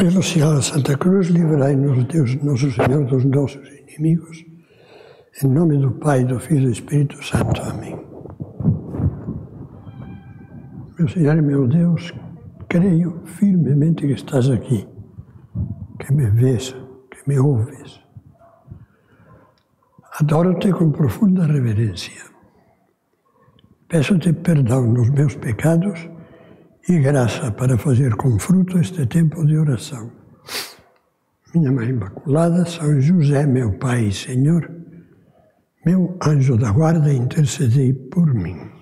Pelo sinal da Santa Cruz, livrai-nos Deus, nosso Senhor, dos nossos inimigos. Em nome do Pai, do Filho e do Espírito Santo. Amém. Meu Senhor e meu Deus, creio firmemente que estás aqui, que me vês, que me ouves. Adoro-te com profunda reverência. Peço-te perdão nos meus pecados e graça para fazer com fruto este tempo de oração. Minha Mãe Imaculada, São José, meu Pai e Senhor, meu anjo da guarda, intercedei por mim.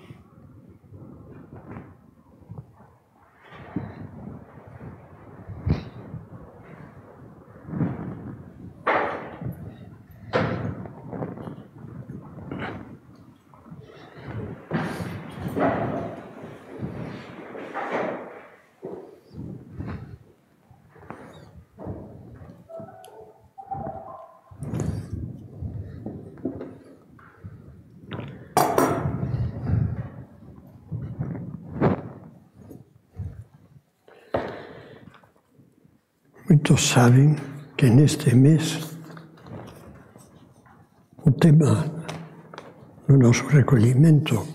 Muitos sabem que neste mês o tema do nosso recolhimento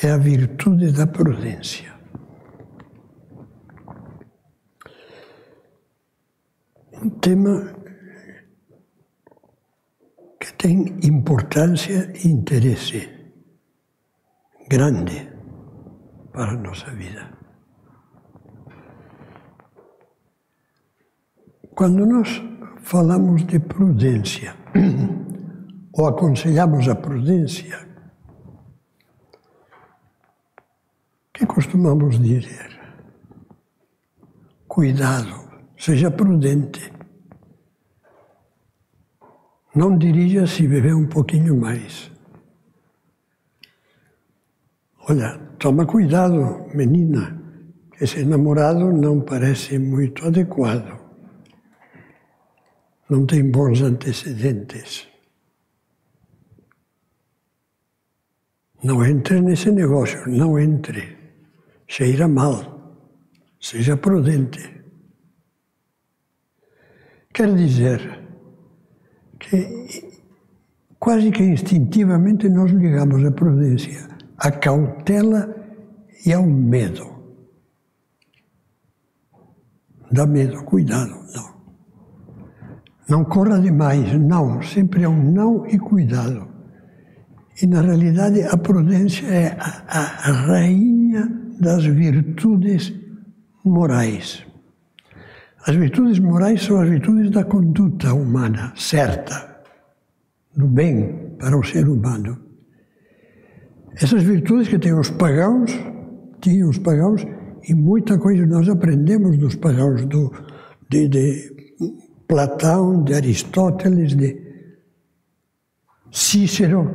é a virtude da prudência. Um tema que tem importância e interesse grande para a nossa vida. Quando nós falamos de prudência, ou aconselhamos a prudência, o que costumamos dizer? Cuidado, seja prudente. Não dirija se beber um pouquinho mais. Olha, toma cuidado, menina, que esse namorado não parece muito adequado. Não tem bons antecedentes. Não entre nesse negócio, não entre. Cheira mal. Seja prudente. Quer dizer que quase que instintivamente nós ligamos a prudência à cautela e ao medo. Dá medo, cuidado, não. Não corra demais, não. Sempre é um não e cuidado. E, na realidade, a prudência é a rainha das virtudes morais. As virtudes morais são as virtudes da conduta humana, certa, do bem para o ser humano. Essas virtudes que tinham os pagãos, e muita coisa nós aprendemos dos pagãos, de Platão, de Aristóteles, de Cícero,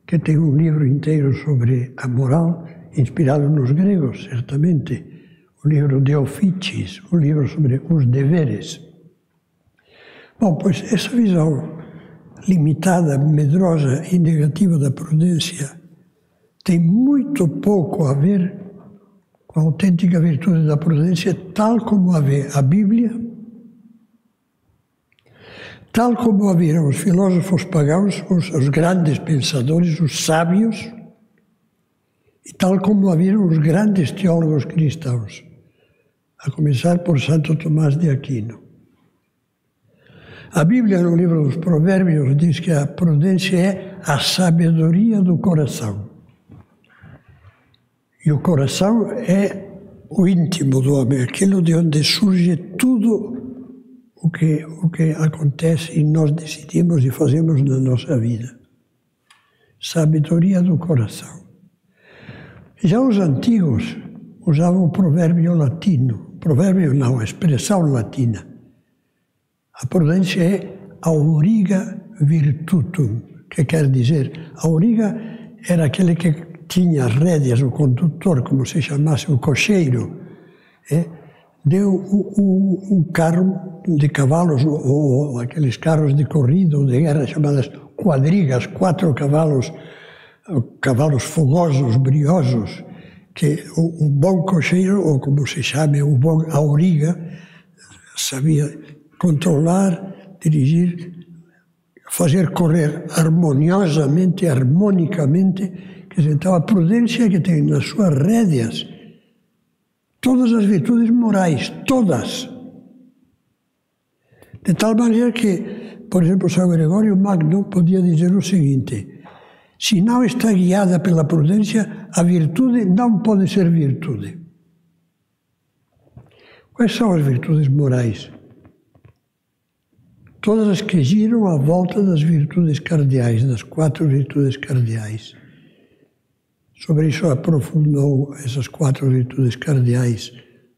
que tem um livro inteiro sobre a moral, inspirado nos gregos, certamente. O livro de Ofícios, o livro sobre os deveres. Bom, pois essa visão limitada, medrosa e negativa da prudência tem muito pouco a ver com a autêntica virtude da prudência, tal como a vê a Bíblia, tal como a viram os filósofos pagãos, os grandes pensadores, os sábios, e tal como a viram os grandes teólogos cristãos, a começar por Santo Tomás de Aquino. A Bíblia, no livro dos Provérbios, diz que a prudência é a sabedoria do coração. E o coração é o íntimo do homem, aquilo de onde surge tudo o que acontece e nós decidimos e fazemos na nossa vida. Sabedoria do coração. Já os antigos usavam o provérbio latino. Provérbio não, a expressão latina. A prudência é auriga virtutum, que quer dizer, auriga era aquele que tinha rédeas, o condutor, como se chamasse o cocheiro, deu um carro de cavalos, ou aqueles carros de corrida ou de guerra chamadas quadrigas, 4 cavalos, cavalos fogosos, briosos, que um bom cocheiro, ou como se chama, um bom auriga, sabia controlar, dirigir, fazer correr harmoniosamente, harmonicamente, quer dizer, então a prudência que tem nas suas rédeas todas as virtudes morais, todas. De tal maneira que, por exemplo, São Gregório Magno podia dizer o seguinte: se não está guiada pela prudência, a virtude não pode ser virtude. Quais são as virtudes morais? Todas as que giram à volta das virtudes cardeais, das 4 virtudes cardeais. Sobre isso aprofundou essas 4 virtudes cardeais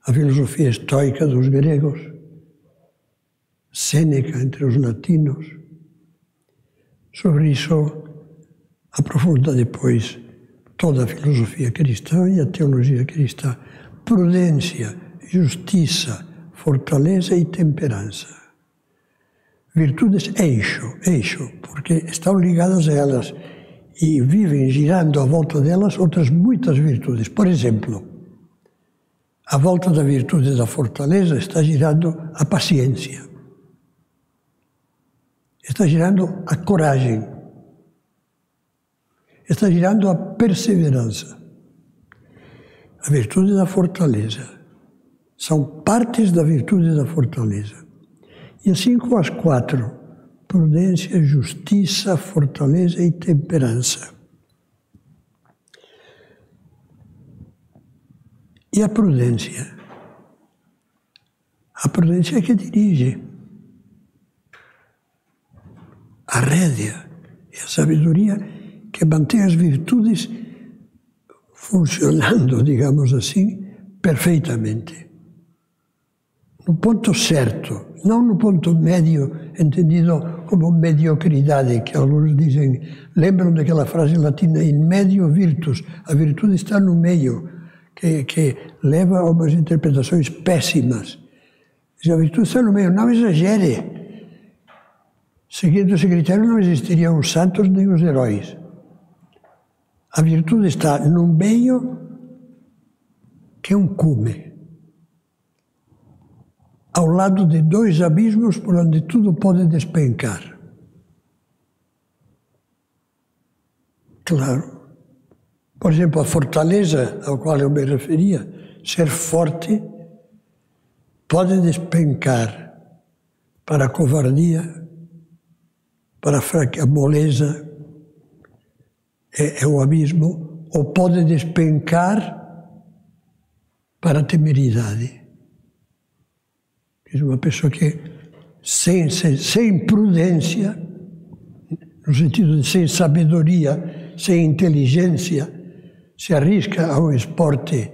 a filosofia estoica dos gregos, Sêneca entre os latinos. Sobre isso aprofunda depois toda a filosofia cristã e a teologia cristã. Prudência, justiça, fortaleza e temperança. Virtudes eixo, porque estão ligadas a elas e vivem girando à volta delas outras muitas virtudes. Por exemplo, à volta da virtude da fortaleza está girando a paciência, está girando a coragem, está girando a perseverança. A virtude da fortaleza são partes da virtude da fortaleza. E assim com as 4, prudência, justiça, fortaleza e temperança. E a prudência? A prudência é que dirige. A rédea e a sabedoria que mantém as virtudes funcionando, digamos assim, perfeitamente. No ponto certo, não no ponto médio, entendido como mediocridade, que alguns dizem, lembram daquela frase latina, in medio virtus, a virtude está no meio, que leva a umas interpretações péssimas. Se a virtude está no meio, não exagere. Seguindo esse critério, não existiriam os santos nem os heróis. A virtude está no meio, que é um cume, ao lado de 2 abismos por onde tudo pode despencar. Claro. Por exemplo, a fortaleza ao qual eu me referia, ser forte, pode despencar para a covardia, para a moleza, é o abismo, ou pode despencar para a temeridade. É uma pessoa que, sem prudência, no sentido de sem sabedoria, sem inteligência, se arrisca a um esporte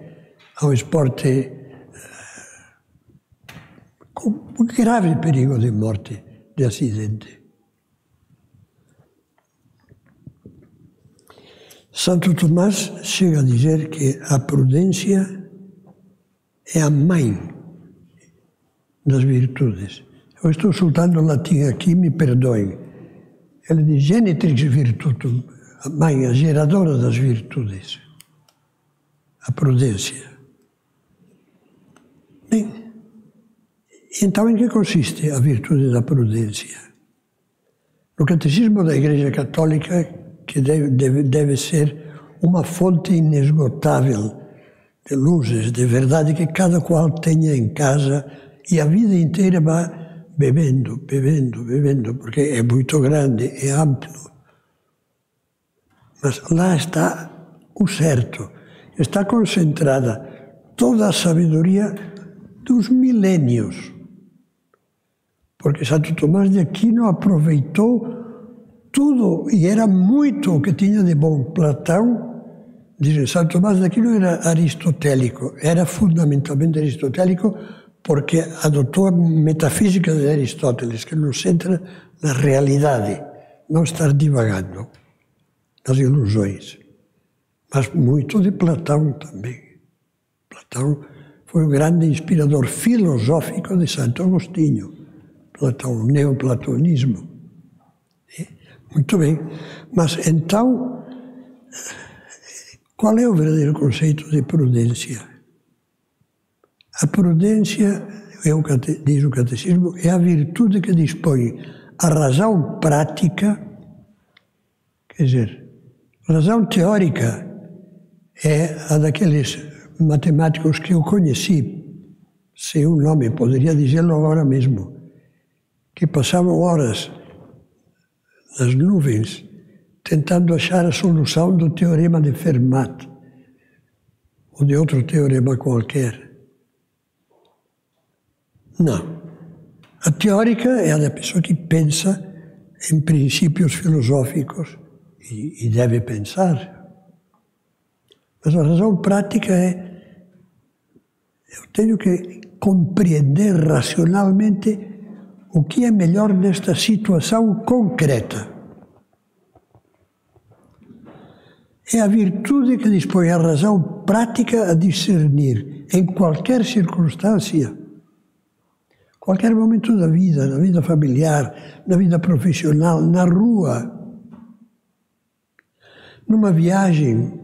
com grave perigo de morte, de acidente. Santo Tomás chega a dizer que a prudência é a mãe das virtudes. Eu estou soltando o latim aqui, me perdoem. Ele diz genitrix virtutum, a mãe, a geradora das virtudes, a prudência. Bem, então em que consiste a virtude da prudência? No Catecismo da Igreja Católica, que deve ser uma fonte inesgotável de luzes, de verdade que cada qual tenha em casa e a vida inteira vai bebendo, porque é muito grande, é amplo. Mas lá está o certo. Está concentrada toda a sabedoria dos milênios. Porque Santo Tomás de Aquino aproveitou tudo, e era muito o que tinha de bom. Platão, dizem, Santo Tomás de Aquino era aristotélico, era fundamentalmente aristotélico, porque adotou a metafísica de Aristóteles, que nos centra na realidade, não estar divagando nas ilusões. Mas muito de Platão também. Platão foi o grande inspirador filosófico de Santo Agostinho. Platão, o neoplatonismo. Muito bem. Mas então, Qual é o verdadeiro conceito de prudência? A prudência, diz o catecismo, é a virtude que dispõe a razão prática, quer dizer, a razão teórica é a daqueles matemáticos que eu conheci, se um nome poderia dizê-lo agora mesmo, que passavam horas nas nuvens tentando achar a solução do teorema de Fermat ou de outro teorema qualquer. Não. A teórica é a da pessoa que pensa em princípios filosóficos e deve pensar. Mas a razão prática é: eu tenho que compreender racionalmente o que é melhor nesta situação concreta. É a virtude que dispõe a razão prática a discernir em qualquer circunstância, qualquer momento da vida, na vida familiar, na vida profissional, na rua, numa viagem,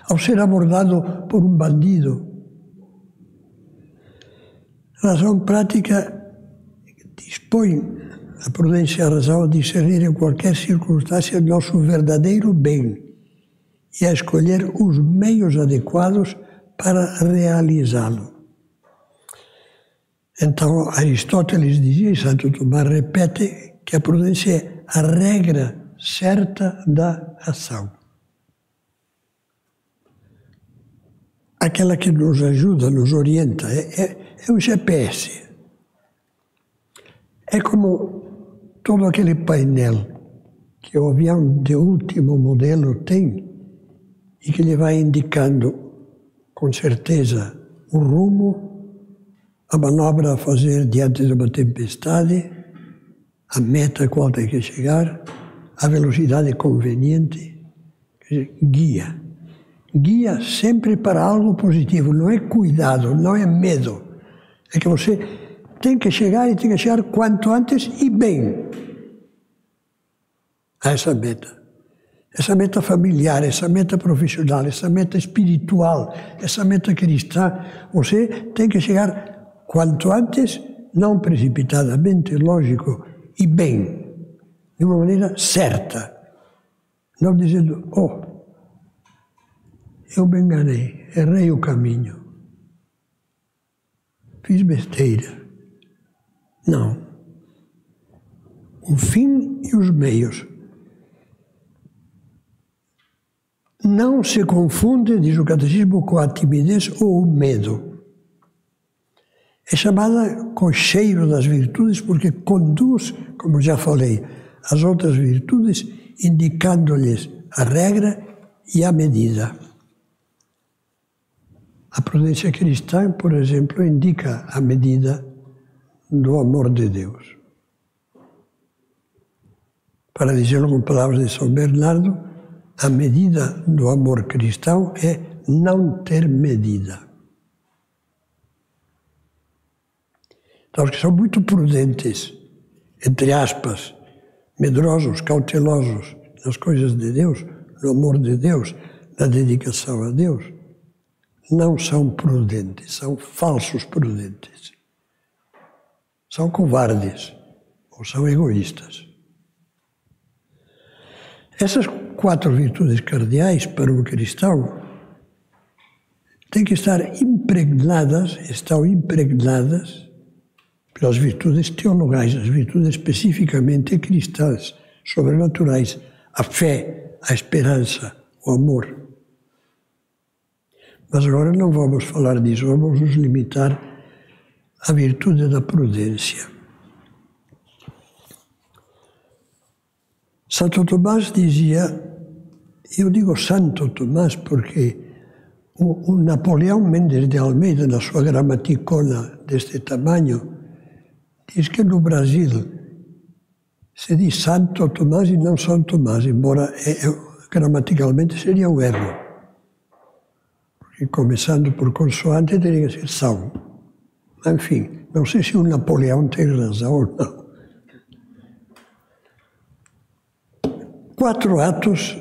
ao ser abordado por um bandido. A razão prática dispõe a prudência e a razão a discernir em qualquer circunstância nosso verdadeiro bem e a escolher os meios adequados para realizá-lo. Então, Aristóteles dizia, e Santo Tomás repete, que a prudência é a regra certa da ação. Aquela que nos ajuda, nos orienta, é o GPS. É como todo aquele painel que o avião de último modelo tem e que lhe vai indicando com certeza o rumo, a manobra a fazer diante de uma tempestade, a meta a qual tem que chegar, a velocidade conveniente, guia. Guia sempre para algo positivo, não é cuidado, não é medo. É que você tem que chegar e tem que chegar quanto antes e bem a essa meta. Essa meta familiar, essa meta profissional, essa meta espiritual, essa meta cristã, você tem que chegar quanto antes, não precipitadamente, lógico, e bem, de uma maneira certa. Não dizendo, eu me enganei, errei o caminho, fiz besteira. Não. O fim e os meios. Não se confunde, diz o catecismo, com a timidez ou o medo. É chamada cocheiro das virtudes porque conduz, como já falei, as outras virtudes, indicando-lhes a regra e a medida. A prudência cristã, por exemplo, indica a medida do amor de Deus. Para dizê-lo com palavras de São Bernardo, a medida do amor cristão é não ter medida. Então, os que são muito prudentes, entre aspas, medrosos, cautelosos nas coisas de Deus, no amor de Deus, na dedicação a Deus, não são prudentes, são falsos prudentes. São covardes ou são egoístas. Essas 4 virtudes cardeais para um cristão têm que estar impregnadas, estão impregnadas pelas virtudes teologais, as virtudes especificamente cristãs, sobrenaturais, a fé, a esperança, o amor. Mas agora não vamos falar disso, vamos nos limitar à virtude da prudência. Santo Tomás dizia, eu digo Santo Tomás porque o Napoleão Mendes de Almeida, na sua gramaticona deste tamanho, diz que no Brasil se diz Santo Tomás e não São Tomás, embora gramaticalmente seria um erro. Porque começando por consoante teria que ser São. Enfim, não sei se o Napoleão tem razão ou não. 4 atos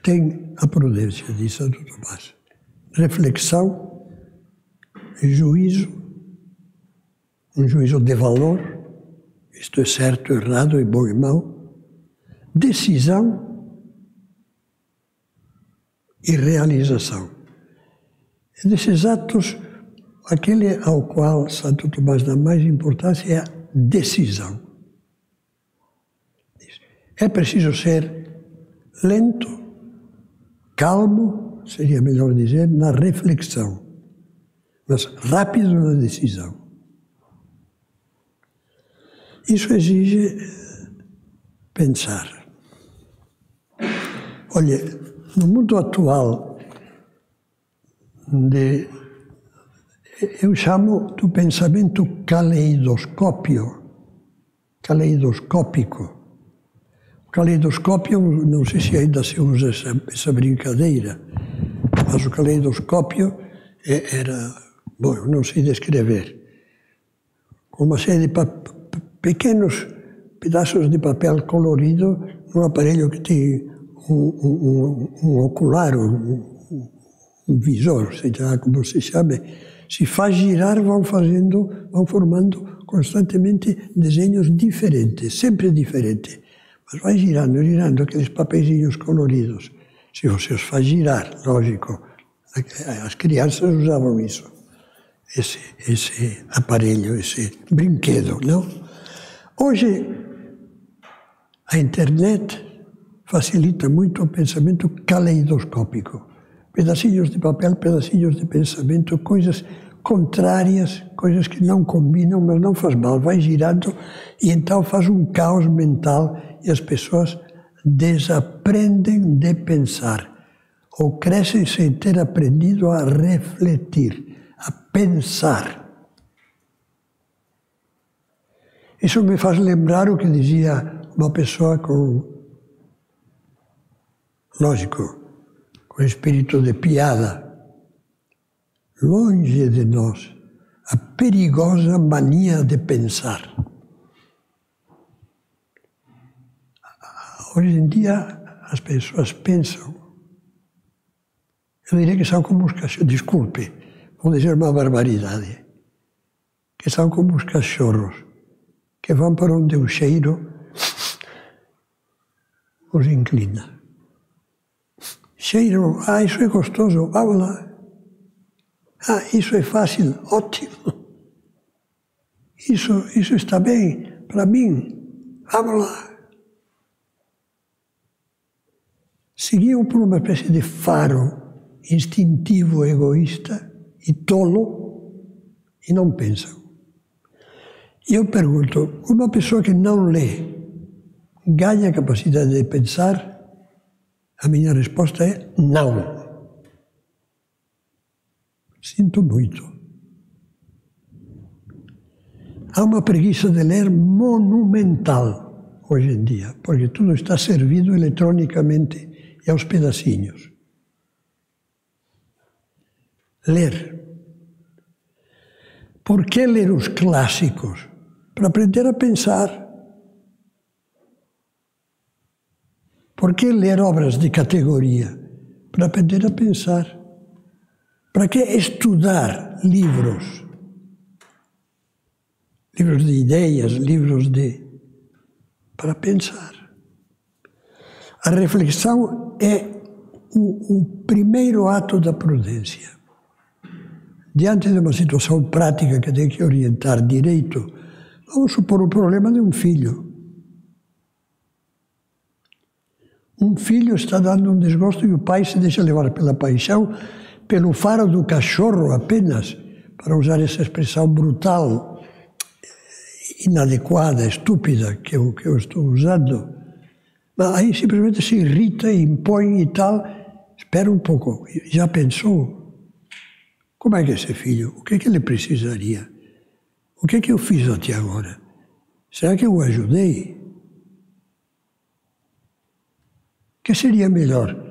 tem a prudência de Santo Tomás. Reflexão, juízo, um juízo de valor, isto é certo, errado, é bom e mau, decisão e realização. E desses atos, aquele ao qual Santo Tomás dá mais importância é a decisão. É preciso ser lento, calmo, seria melhor dizer, na reflexão, mas rápido na decisão. Isso exige pensar. Olha, no mundo atual, eu chamo do pensamento caleidoscópico. O caleidoscópio, não sei se ainda se usa essa brincadeira, mas o caleidoscópio era, bom, eu não sei descrever, com uma série de pequenos pedaços de papel colorido num aparelho que tem um ocular, um visor, sei lá como se chama. Se faz girar, vão formando constantemente desenhos diferentes, sempre diferentes. Mas vai girando aqueles papeizinhos coloridos. Se você os faz girar, lógico, as crianças usavam isso, esse aparelho, esse brinquedo, não? Hoje, a internet facilita muito o pensamento caleidoscópico. Pedacinhos de papel, pedacinhos de pensamento, coisas contrárias, coisas que não combinam, mas não faz mal. Vai girando e então faz um caos mental e as pessoas desaprendem de pensar ou crescem sem ter aprendido a refletir, a pensar. Isso me faz lembrar o que dizia uma pessoa lógico, com espírito de piada. Longe de nós a perigosa mania de pensar. Hoje em dia as pessoas pensam, eu diria que são como os cachorros, desculpe, vou dizer uma barbaridade, que são como os cachorros, que vão para onde o cheiro os inclina. Cheiro, isso é gostoso, vamos lá. Isso é fácil, ótimo. Isso está bem para mim, vamos lá. Seguiam por uma espécie de faro instintivo, egoísta e tolo e não pensam. E eu pergunto, uma pessoa que não lê ganha a capacidade de pensar? A minha resposta é não. Sinto muito. Há uma preguiça de ler monumental hoje em dia, porque tudo está servido eletronicamente e aos pedacinhos. Ler. Por que ler os clássicos? Para aprender a pensar. Por que ler obras de categoria? Para aprender a pensar. Para que estudar livros? Livros de ideias, para pensar. A reflexão é o primeiro ato da prudência. Diante de uma situação prática que tem que orientar direito, vamos supor o problema de um filho. Um filho está dando um desgosto e o pai se deixa levar pela paixão, pelo faro do cachorro apenas, para usar essa expressão brutal, inadequada, estúpida que eu estou usando. Mas aí simplesmente se irrita, impõe e tal. Espera um pouco, já pensou? Como é que esse filho, o que é que ele precisaria? O que é que eu fiz até agora? Será que eu o ajudei? O que seria melhor?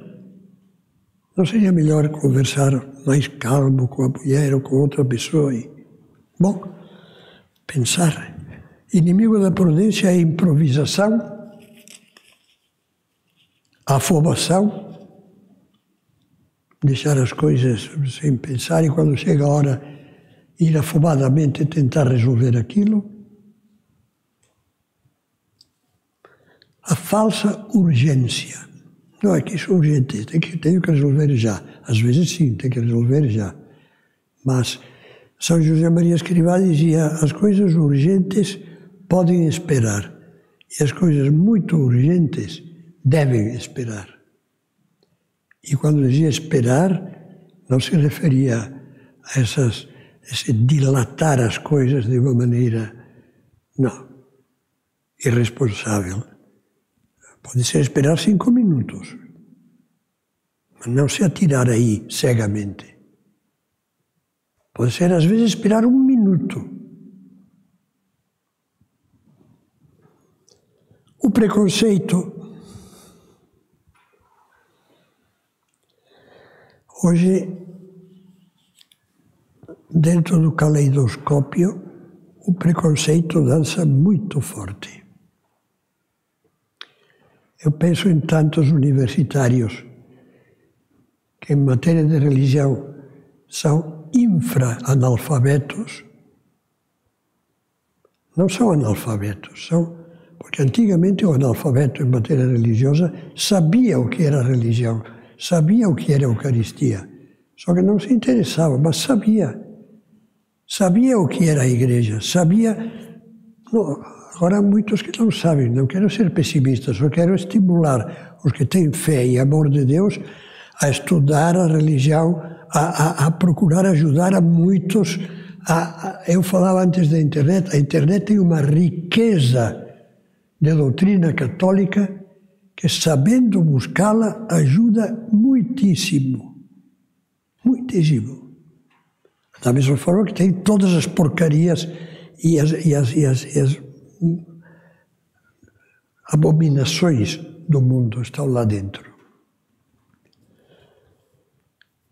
Não seria melhor conversar mais calmo com a mulher ou com outra pessoa? Bom, pensar. Inimigo da prudência é a improvisação, a afobação deixar as coisas sem pensar e quando chega a hora ir afogadamente tentar resolver aquilo. A falsa urgência. Não é que isso é urgente, tenho que resolver já. Às vezes sim, tem que resolver já. Mas São José Maria Escrivá dizia, as coisas urgentes podem esperar e as coisas muito urgentes devem esperar. E quando dizia esperar, não se referia a esse dilatar as coisas de uma maneira, não, irresponsável. Pode ser esperar 5 minutos, mas não se atirar aí cegamente. Pode ser, às vezes, esperar 1 minuto. O preconceito. Hoje, dentro do caleidoscópio, o preconceito dança muito forte. Eu penso em tantos universitários que, em matéria de religião, são infra-analfabetos. Não são analfabetos, porque antigamente o analfabeto em matéria religiosa sabia o que era religião, sabia o que era a Eucaristia, só que não se interessava, mas sabia. Sabia o que era a igreja, sabia... Não, agora há muitos que não sabem, não quero ser pessimista, só quero estimular os que têm fé e amor de Deus a estudar a religião, a procurar ajudar a muitos. Eu falava antes da internet, a internet tem uma riqueza de doutrina católica que, sabendo buscá-la, ajuda muitíssimo. Muitíssimo. Da mesma forma que tem todas as porcarias e as abominações do mundo estão lá dentro.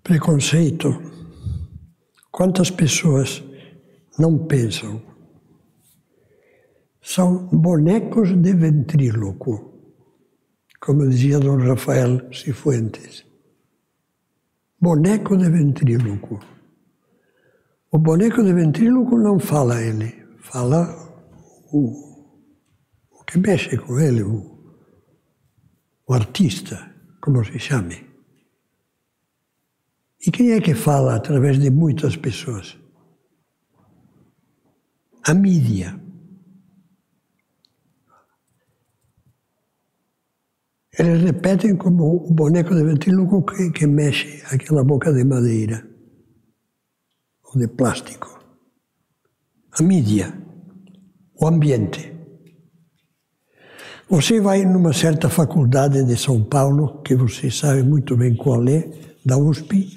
Preconceito. Quantas pessoas não pensam? São bonecos de ventríloco, como dizia Dom Rafael Cifuentes. Boneco de ventríloco. O boneco de ventríloco não fala ele, fala o que mexe com ele, o artista, como se chame. E quem é que fala através de muitas pessoas? A mídia. Eles repetem como o boneco de ventríloco que mexe aquela boca de madeira. De plástico. A mídia, o ambiente. Você vai numa certa faculdade de São Paulo, que você sabe muito bem qual é, da USP,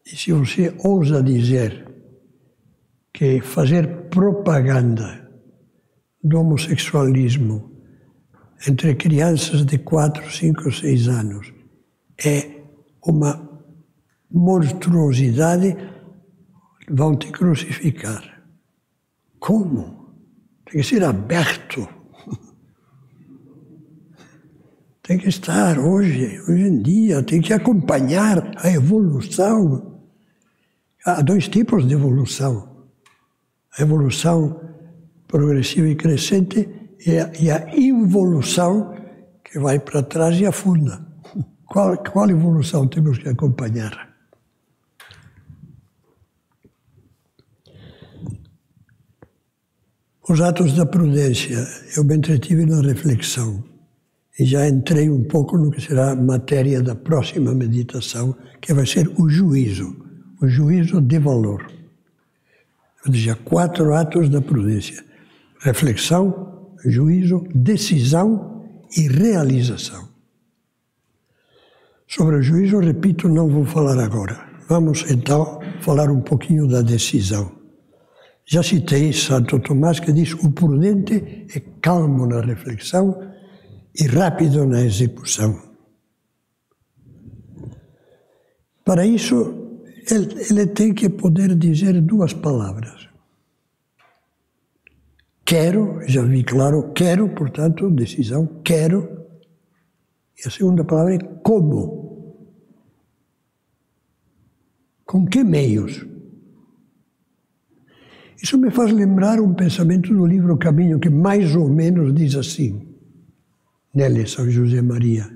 e se você ousa dizer que fazer propaganda do homossexualismo entre crianças de 4, 5, 6 anos é uma monstruosidade, vão te crucificar. Como? Tem que ser aberto. Tem que estar hoje em dia, tem que acompanhar a evolução. Há 2 tipos de evolução. A evolução progressiva e crescente e a involução que vai para trás e afunda. Qual evolução temos que acompanhar? Os atos da prudência, eu me entretive na reflexão e já entrei um pouco no que será a matéria da próxima meditação, que vai ser o juízo de valor. Eu dizia 4 atos da prudência: reflexão, juízo, decisão e realização. Sobre o juízo, repito, não vou falar agora. Vamos então falar um pouquinho da decisão. Já citei Santo Tomás, que diz: o prudente é calmo na reflexão e rápido na execução. Para isso, ele tem que poder dizer 2 palavras. Quero, já vi claro, quero, portanto, decisão, quero. E a segunda palavra é como. Com que meios? Isso me faz lembrar um pensamento do livro Caminho, que mais ou menos diz assim, nele, São José Maria.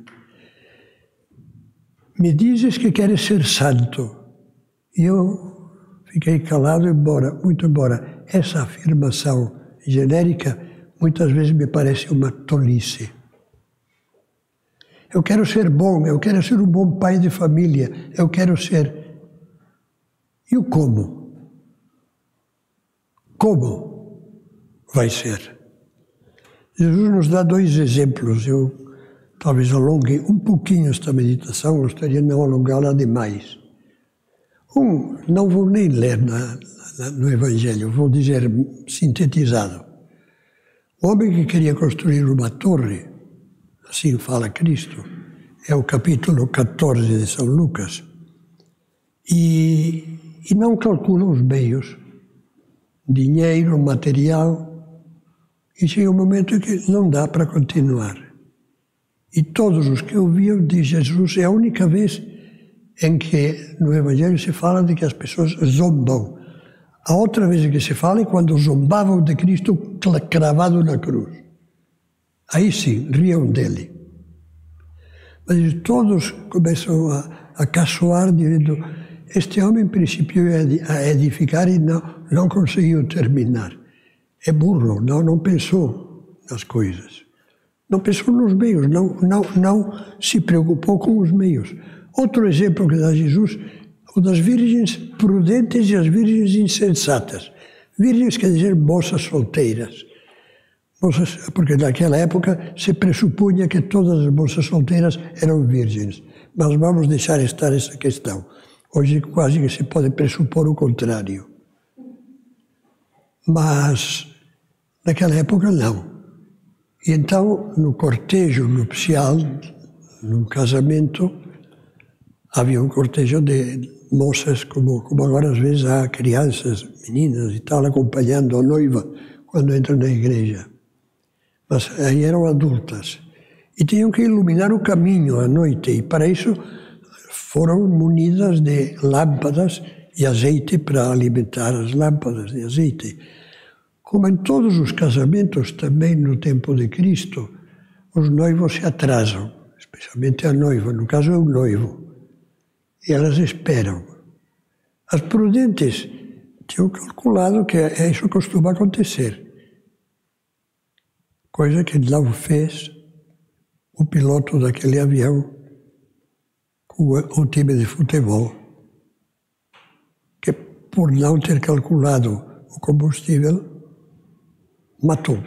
Me dizes que queres ser santo. E eu fiquei calado, muito embora essa afirmação genérica muitas vezes me parece uma tolice. Eu quero ser bom, eu quero ser um bom pai de família, eu quero ser... E o como? Como vai ser? Jesus nos dá dois exemplos. Eu talvez alongue um pouquinho esta meditação, gostaria de não alongá-la demais. Não vou nem ler no Evangelho, vou dizer sintetizado. O homem que queria construir uma torre, assim fala Cristo, é o capítulo 14 de São Lucas, e não calcula os meios, dinheiro, material, e chega um momento em que não dá para continuar. E todos os que ouviam de Jesus é a única vez em que no Evangelho se fala de que as pessoas zombam. A outra vez que se fala é quando zombavam de Cristo cravado na cruz. Aí sim, riam dele. Mas todos começam a caçoar, dizendo: este homem principiou a edificar e não conseguiu terminar. É burro, não pensou nas coisas. Não pensou nos meios, não se preocupou com os meios. Outro exemplo que dá Jesus, o das virgens prudentes e as virgens insensatas. Virgens quer dizer moças solteiras. Moças, porque naquela época se pressupunha que todas as moças solteiras eram virgens. Mas vamos deixar estar essa questão. Hoje quase que se pode pressupor o contrário. Mas naquela época não. E então, no cortejo nupcial, no casamento, havia um cortejo de moças, como agora às vezes há crianças, meninas e tal, acompanhando a noiva quando entra na igreja. Mas aí eram adultas. E tinham que iluminar o caminho à noite, e para isso foram munidas de lâmpadas e azeite para alimentar as lâmpadas de azeite. Como em todos os casamentos, também no tempo de Cristo, os noivos se atrasam, especialmente a noiva, no caso é o noivo, e elas esperam. As prudentes tinham calculado que isso costuma acontecer, coisa que não fez o piloto daquele avião com o time de futebol, que por não ter calculado o combustível, matou.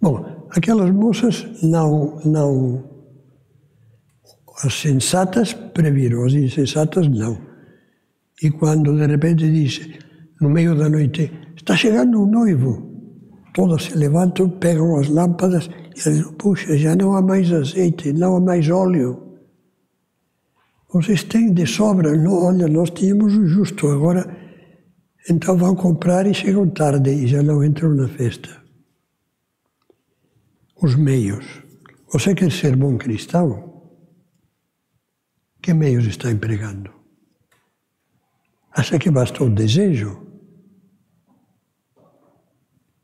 Bom, aquelas moças as sensatas previram, as insensatas não. E quando de repente diz, no meio da noite, está chegando um noivo, todas se levantam, pegam as lâmpadas e dizem: puxa, já não há mais azeite, não há mais óleo. Vocês têm de sobra? Não, olha, nós tínhamos o justo, agora então vão comprar e chegam tarde e já não entram na festa. Os meios. Você quer ser bom cristão? Que meios está empregando? Acha que bastou o desejo?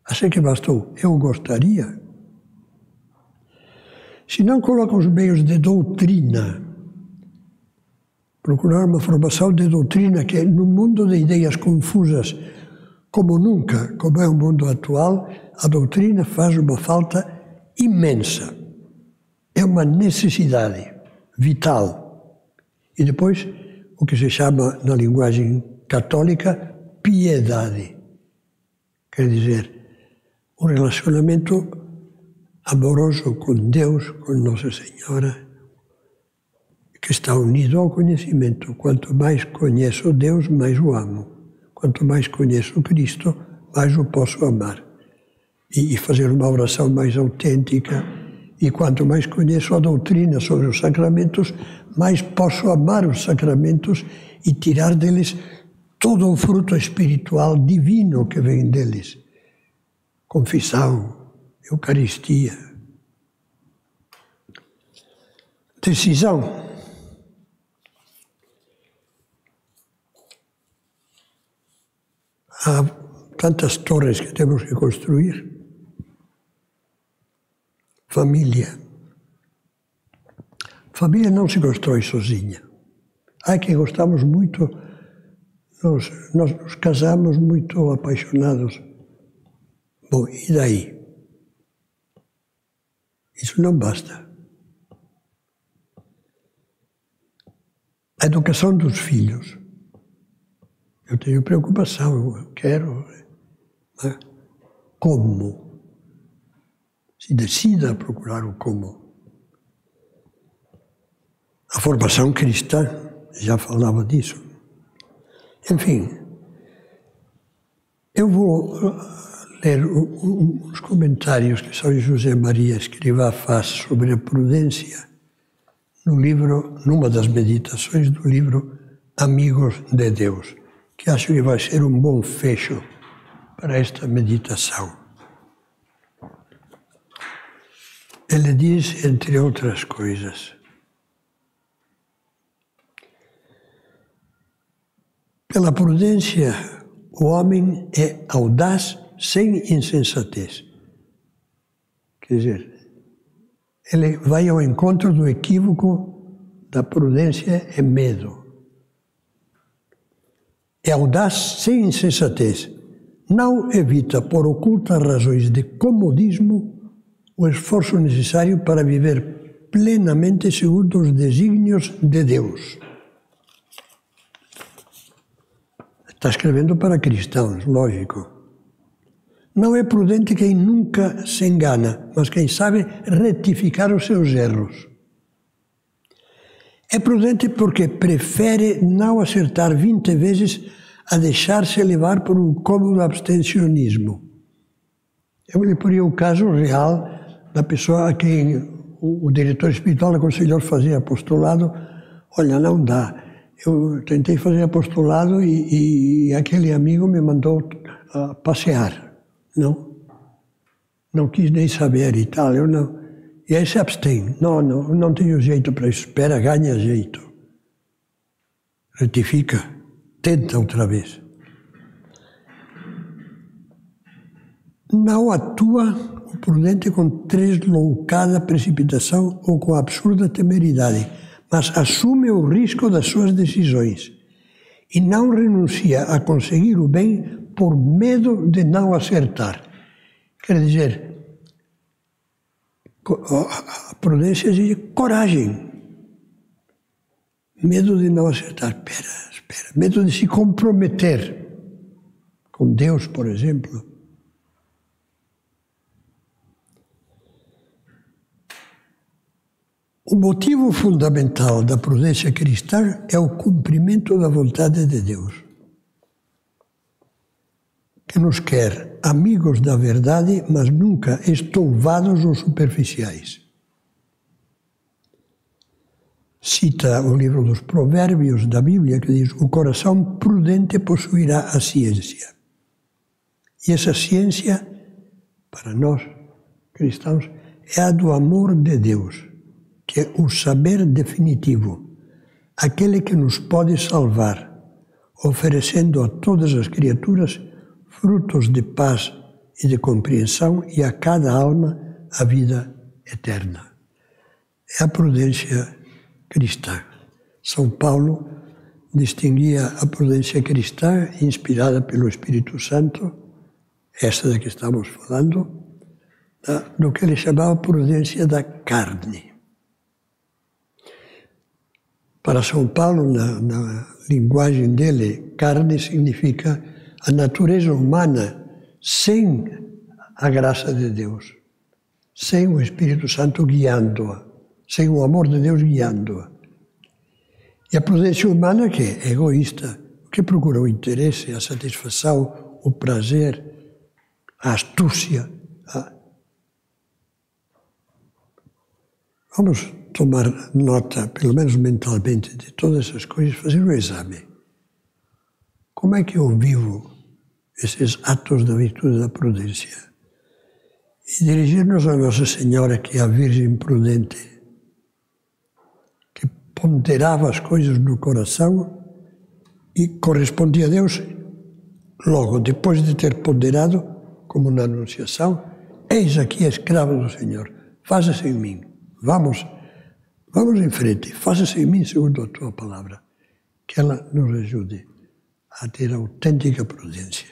Acha que bastou eu gostaria? Se não coloca os meios de doutrina, procurar uma formação de doutrina que, no mundo de ideias confusas, como nunca, como é o mundo atual, a doutrina faz uma falta imensa. É uma necessidade vital. E depois, o que se chama, na linguagem católica, piedade. Quer dizer, um relacionamento amoroso com Deus, com Nossa Senhora, que está unido ao conhecimento. Quanto mais conheço Deus, mais o amo. Quanto mais conheço Cristo, mais o posso amar. E fazer uma oração mais autêntica. E quanto mais conheço a doutrina sobre os sacramentos, mais posso amar os sacramentos e tirar deles todo o fruto espiritual divino que vem deles. Confissão, Eucaristia. Decisão. há tantas torres que temos que construir. Família. Família não se constrói sozinha. Há que gostamos muito, nós nos casamos muito apaixonados. Bom, e daí? Isso não basta. A educação dos filhos. Eu tenho preocupação, eu quero. Mas como? Se decida a procurar o como. A formação cristã já falava disso. Enfim, eu vou ler uns comentários que São José Maria Escrivá faz sobre a prudência no livro, numa das meditações do livro Amigos de Deus, que acho que vai ser um bom fecho para esta meditação. Ele diz, entre outras coisas, pela prudência, o homem é audaz sem insensatez. Quer dizer, ele vai ao encontro do equívoco da prudência é medo. É audaz sem insensatez. Não evita, por ocultas razões de comodismo, o esforço necessário para viver plenamente segundo os desígnios de Deus. Está escrevendo para cristãos, lógico. Não é prudente quem nunca se engana, mas quem sabe retificar os seus erros. É prudente porque prefere não acertar 20 vezes a deixar-se levar por um cômodo abstencionismo. Eu lhe poria o caso real da pessoa a quem o diretor espiritual aconselhou fazer apostolado. Olha, não dá. Eu tentei fazer apostolado e aquele amigo me mandou passear. Não quis nem saber e tal, eu não. E aí se abstém. Não tenho jeito para isso. Espera, ganha jeito. Retifica, tenta outra vez. Não atua o prudente com tresloucada precipitação ou com absurda temeridade, mas assume o risco das suas decisões e não renuncia a conseguir o bem por medo de não acertar. Quer dizer, a prudência exige coragem. Medo de não acertar. Espera. Medo de se comprometer com Deus, por exemplo. O motivo fundamental da prudência cristã é o cumprimento da vontade de Deus, que nos quer amigos da verdade, mas nunca estouvados ou superficiais. Cita o livro dos Provérbios da Bíblia, que diz: o coração prudente possuirá a ciência. E essa ciência, para nós cristãos, é a do amor de Deus, que é o saber definitivo, aquele que nos pode salvar, oferecendo a todas as criaturas frutos de paz e de compreensão e a cada alma a vida eterna. É a prudência cristã. São Paulo distinguia a prudência cristã, inspirada pelo Espírito Santo, esta da que estamos falando, do que ele chamava prudência da carne. Para São Paulo, na linguagem dele, carne significa a natureza humana sem a graça de Deus, sem o Espírito Santo guiando-a, sem o amor de Deus guiando-a. E a prudência humana, que é egoísta, que procura o interesse, a satisfação, o prazer, a astúcia. Vamos tomar nota, pelo menos mentalmente, de todas essas coisas, fazer um exame. Como é que eu vivo esses atos da virtude da prudência? E dirigir-nos a Nossa Senhora, que é a Virgem prudente, que ponderava as coisas no coração e correspondia a Deus Logo, depois de ter ponderado, como na Anunciação, eis aqui a escrava do Senhor, faça-se em mim. Vamos em frente, faça-se em mim segundo a tua palavra. Que ela nos ajude a ter autêntica prudência.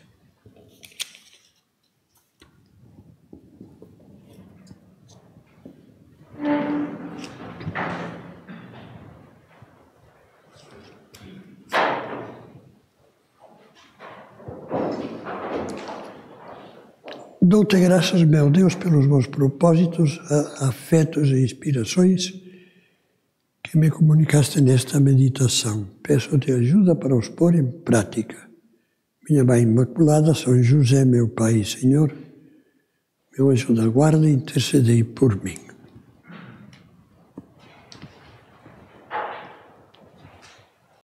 Dou-te graças, meu Deus, pelos meus propósitos, afetos e inspirações que me comunicaste nesta meditação. Peço-te ajuda para os pôr em prática. Minha Mãe Imaculada, São José, meu Pai e Senhor, meu anjo da guarda, intercedei por mim.